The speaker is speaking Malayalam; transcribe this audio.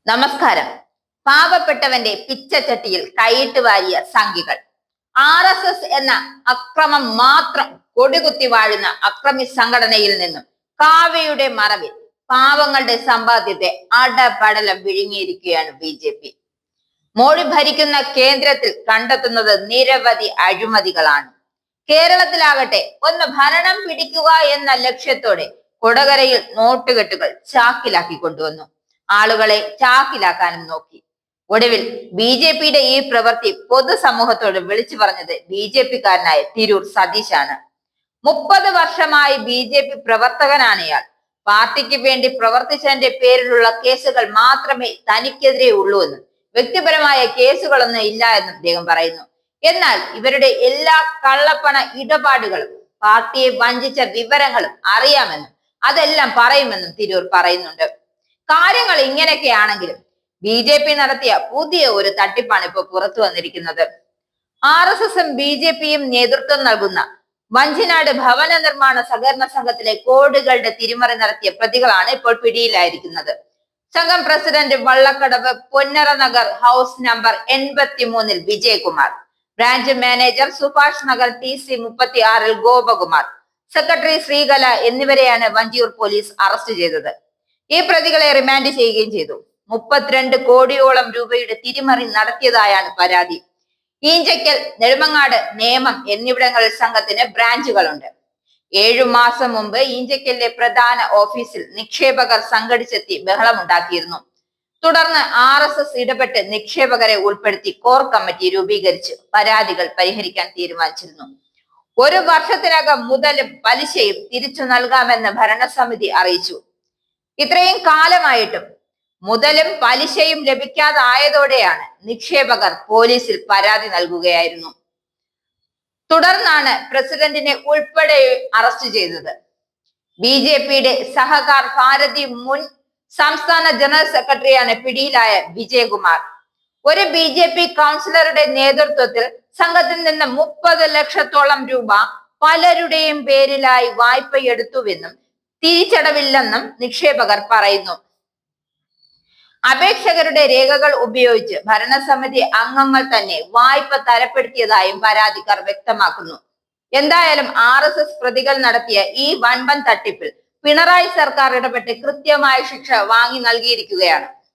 നമസ്കാരം. പാവപ്പെട്ടവന്റെ പിച്ചച്ചട്ടിയിൽ കൈയിട്ട് വാരിയ സംഘികൾ. RSS എന്ന അക്രമം മാത്രം കൊടികുത്തി വാഴുന്ന അക്രമി സംഘടനയിൽ നിന്നും കാവ്യയുടെ മറവിൽ പാവങ്ങളുടെ സമ്പാദ്യത്തെ അടപടലം വിഴുങ്ങിയിരിക്കുകയാണ് BJP. മോഡി ഭരിക്കുന്ന കേന്ദ്രത്തിൽ കണ്ടെത്തുന്നത് നിരവധി അഴിമതികളാണ്. കേരളത്തിലാകട്ടെ ഒന്ന് ഭരണം പിടിക്കുക എന്ന ലക്ഷ്യത്തോടെ കൊടകരയിൽ നോട്ടുകെട്ടുകൾ ചാക്കിലാക്കി കൊണ്ടുവന്നു. ആളുകളെ ചാക്കിലാക്കാനും നോക്കി. ഒടുവിൽ BJPയുടെ ഈ പ്രവൃത്തി പൊതുസമൂഹത്തോട് വിളിച്ചു പറഞ്ഞത് BJPക്കാരനായ തിരൂർ സതീശാണ്. 30 വർഷമായി BJP പ്രവർത്തകനാണ് ഇയാൾ. പാർട്ടിക്ക് വേണ്ടി പ്രവർത്തിച്ചതിന്റെ പേരിലുള്ള കേസുകൾ മാത്രമേ തനിക്കെതിരെ ഉള്ളൂ എന്നും വ്യക്തിപരമായ കേസുകളൊന്നും ഇല്ല എന്നും അദ്ദേഹം പറയുന്നു. എന്നാൽ ഇവരുടെ എല്ലാ കള്ളപ്പണ ഇടപാടുകളും പാർട്ടിയെ വഞ്ചിച്ച വിവരങ്ങളും അറിയാമെന്നും അതെല്ലാം പറയുമെന്നും തിരൂർ പറയുന്നുണ്ട്. കാര്യങ്ങൾ ഇങ്ങനെയൊക്കെയാണെങ്കിലും BJP നടത്തിയ പുതിയ ഒരു തട്ടിപ്പാണ് ഇപ്പൊ പുറത്തു വന്നിരിക്കുന്നത്. RSSും BJPയും നേതൃത്വം നൽകുന്ന വഞ്ചിനാട് ഭവന നിർമ്മാണ സഹകരണ സംഘത്തിലെ കോടികളുടെ തിരിമറി നടത്തിയ പ്രതികളാണ് ഇപ്പോൾ പിടിയിലായിരിക്കുന്നത്. സംഘം president Vallakkadavu Ponnara Nagar house number 83 Vijayakumar, branch manager Subhash Nagar TC 36 Gopakumar, secretary Sreekala എന്നിവരെയാണ് വഞ്ചിയൂർ പോലീസ് അറസ്റ്റ് ചെയ്തത്. ഈ പ്രതികളെ റിമാൻഡ് ചെയ്യുകയും ചെയ്തു. 32 കോടിയോളം രൂപയുടെ തിരിമറി നടത്തിയതായാണ് പരാതി. ഈഞ്ചക്കൽ, നെടുമങ്ങാട്, നേമം എന്നിവിടങ്ങളിൽ സംഘത്തിന് ബ്രാഞ്ചുകളുണ്ട്. 7 മാസം മുമ്പ് ഈഞ്ചക്കലിലെ പ്രധാന ഓഫീസിൽ നിക്ഷേപകർ സംഘടിച്ചെത്തി ബഹളമുണ്ടാക്കിയിരുന്നു. തുടർന്ന് RSS ഇടപെട്ട് നിക്ഷേപകരെ ഉൾപ്പെടുത്തി കോർ കമ്മിറ്റി രൂപീകരിച്ച് പരാതികൾ പരിഹരിക്കാൻ തീരുമാനിച്ചിരുന്നു. 1 വർഷത്തിനകം മുതലും പലിശയും തിരിച്ചു നൽകാമെന്ന് ഭരണസമിതി അറിയിച്ചു. ഇത്രയും കാലമായിട്ടും മുതലും പലിശയും ലഭിക്കാതായതോടെയാണ് നിക്ഷേപകർ പോലീസിൽ പരാതി നൽകുകയായിരുന്നു. തുടർന്നാണ് പ്രസിഡന്റിനെ ഉൾപ്പെടെ അറസ്റ്റ് ചെയ്തത്. BJPയുടെ സഹകാർ ഭാരതി മുൻ സംസ്ഥാന ജനറൽ സെക്രട്ടറിയാണ് പിടിയിലായ വിജയകുമാർ. ഒരു BJP കൗൺസിലറുടെ നേതൃത്വത്തിൽ സംഘത്തിൽ നിന്ന് 30 ലക്ഷത്തോളം രൂപ പലരുടെയും പേരിലായി വായ്പയെടുത്തുവെന്നും തിരിച്ചടവില്ലെന്നും നിക്ഷേപകർ പറയുന്നു. അപേക്ഷകരുടെ രേഖകൾ ഉപയോഗിച്ച് ഭരണസമിതി അംഗങ്ങൾ തന്നെ വായ്പ തരപ്പെടുത്തിയതായും പരാതിക്കാർ വ്യക്തമാക്കുന്നു. എന്തായാലും RSS പ്രതികൾ നടത്തിയ ഈ വൻപൻ തട്ടിപ്പിൽ പിണറായി സർക്കാർ ഇടപെട്ട് കൃത്യമായ ശിക്ഷ വാങ്ങി നൽകിയിരിക്കുകയാണ്.